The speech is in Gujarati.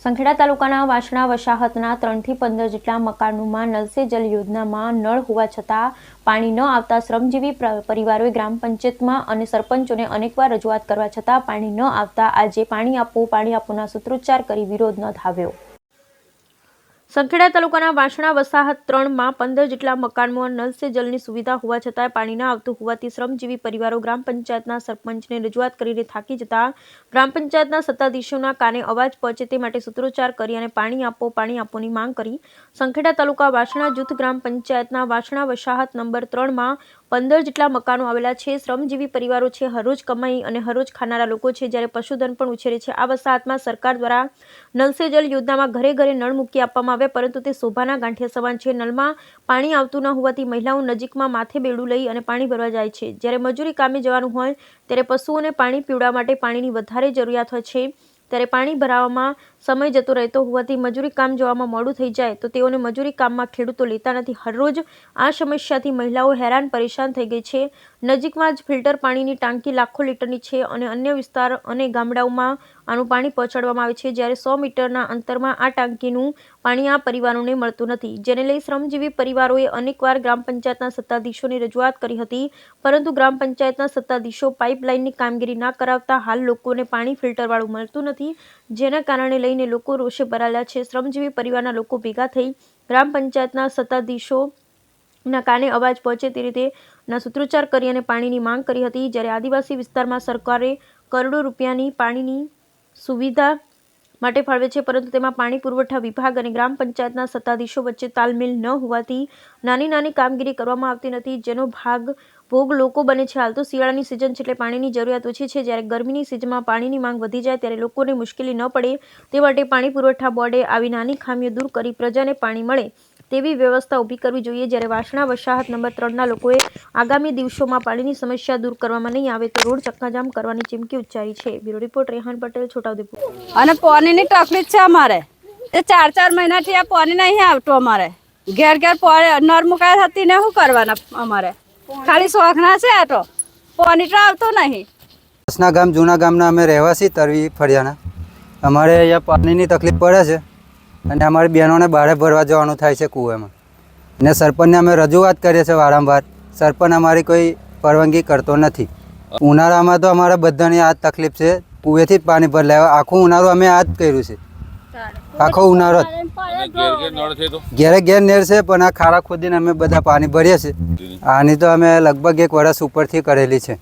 સંખેડા તાલુકાના વાસણા વસાહતના 3 થી 15 જેટલા મકાનોમાં નલ સે જલ યોજનામાં નળ હોવા છતાં પાણી ન આવતા શ્રમજીવી પરિવારોએ ગ્રામ પંચાયતમાં અને સરપંચોને અનેકવાર રજૂઆત કરવા છતાં પાણી ન આવતા આજે પાણી આપોના સૂત્રોચ્ચાર કરી વિરોધ નોંધાવ્યો। સંખેડા તાલુકાના વાસણા વસાહત 3 માં 15 જેટલા મકાનમાં નલ સે જલની સુવિધા હોવા છતાં પાણી ન આવતું હોવાથી શ્રમજીવી પરિવારો ગ્રામ પંચાયતના સરપંચને રજૂઆત કરીને થાકી જતા ગ્રામ પંચાયતના સત્તાધીશોના કાને અવાજ પહોંચે તે માટે સૂત્રોચ્ચાર કરી અને પાણી આપોની માંગ કરી સંખેડા તાલુકા વાસણા જૂથ ગ્રામ પંચાયતના વાસણા વસાહત નંબર 3 માં 15 જેટલા મકાનો આવેલા છે। શ્રમજીવી પરિવારો છે, હરરોજ કમાઈ અને હરરોજ ખાનારા લોકો છે, જ્યારે પશુધન પણ ઉછેરે છે। આ વસાહતમાં સરકાર દ્વારા નલ સે જલ યોજનામાં ઘરે ઘરે નળ મૂકી આપવામાં આવે, પરંતુ તે શોભાના ગાંઠિયા સમાન છે। નળમાં પાણી આવતું ન હોવાથી મહિલાઓ નજીકમાં માથે બેડું લઈ અને પાણી ભરવા જાય છે। જ્યારે મજૂરી કામે જવાનું હોય ત્યારે પશુઓને પાણી પીવડાવવા માટે પાણીની વધારે જરૂરિયાત હોય છે, ત્યારે પાણી ભરાવામાં સમય જતો રહેતો હોવાથી મજૂરી કામ જવામાં મોડું થઈ જાય તો તેઓને મજૂરી કામમાં ખેડૂતો લેતા નથી। હરરોજ આ સમસ્યાથી મહિલાઓ હેરાન પરેશાન થઈ ગઈ છે। નજીકમાં જ ફિલ્ટર પાણીની ટાંકી લાખો લીટરની છે અને અન્ય વિસ્તાર અને ગામડાઓમાં આનું પાણી પહોંચાડવામાં આવે છે, જ્યારે 100 મીટરના અંતરમાં આ ટાંકીનું પાણી આ પરિવારોને મળતું નથી, જેને લઈ શ્રમજીવી પરિવારોએ અનેકવાર ગ્રામ પંચાયતના સત્તાધીશોને રજૂઆત કરી હતી, પરંતુ ગ્રામ પંચાયતના સત્તાધીશો પાઇપલાઇનની કામગીરી ના કરાવતા હાલ લોકોને પાણી ફિલ્ટરવાળું મળતું નથી, જેના કારણે લઈને લોકો રોષે ભરાયેલા છે। શ્રમજીવી પરિવારના લોકો ભેગા થઈ ગ્રામ પંચાયતના સત્તાધીશોના કાને અવાજ પહોંચે તે રીતેના સૂત્રોચ્ચાર કરી અને પાણીની માંગ કરી હતી। જ્યારે આદિવાસી વિસ્તારમાં સરકારે કરોડો રૂપિયાની પાણીની સુવિધા માટે ફાળવે છે, પરંતુ તેમાં પાણી પુરવઠા વિભાગ અને ગ્રામ પંચાયતના સત્તાધીશો વચ્ચે તાલમેલ ન હોવાથી નાની કામગીરી કરવામાં આવતી નથી, જેનો ભોગ લોકો બને છે। હાલ તો શિયાળાની સિઝન છે એટલે પાણીની જરૂરિયાત ઓછી છે, જ્યારે ગરમીની સિઝનમાં પાણીની માંગ વધી જાય ત્યારે લોકોને મુશ્કેલી ન પડે તે માટે પાણી પુરવઠા બોર્ડે આવી નાની ખામીઓ દૂર કરી પ્રજાને પાણી મળે તેવી વ્યવસ્થા ઊભી કરવી જોઈએ। જ્યારે વાસણા વસાહત નંબર 3ના લોકોએ આગામી દિવસોમાં પાણીની સમસ્યા દૂર કરવામાં નહીં આવે તો રોડ ચક્કાજામ કરવાની ચીમકી ઉચ્ચારી છે। Bureau report Rehan Patel, Chhota Udepur. અને પાણીની તકલીફ છે અમારે, એ 4 મહિનાથી આ પાણી નહીં આવતું અમારે, ઘેર નળ મુકાય હતી ને શું કરવાના અમારે, ખાલી શોખના છે આ તો પાણી તો આવતું નહીં। વાસણા ગામ જૂના ગામના અમે રહેવાસી તરવી ફળિયાના, અમારે અહીંયા પાણીની તકલીફ પડે છે અને અમારી બહેનોને બહાર ભરવા જવાનું થાય છે કૂવામાં, અને સરપંચને અમે રજૂઆત કરીએ છીએ વારંવાર, સરપંચ અમારી કોઈ પરવાનગી કરતો નથી। ઉનાળામાં તો અમારા બધાની આ તકલીફ છે, કૂવેથી જ પાણી ભરી લેવા, આખું ઉનાળું અમે આ જ કર્યું છે, આખો ઉનાળો ઘેરે ઘેર નેર છે, પણ આ ખાડા ખોદીને અમે બધા પાણી ભરીએ છીએ। આની તો અમે લગભગ 1 વર્ષ ઉપરથી કરેલી છે।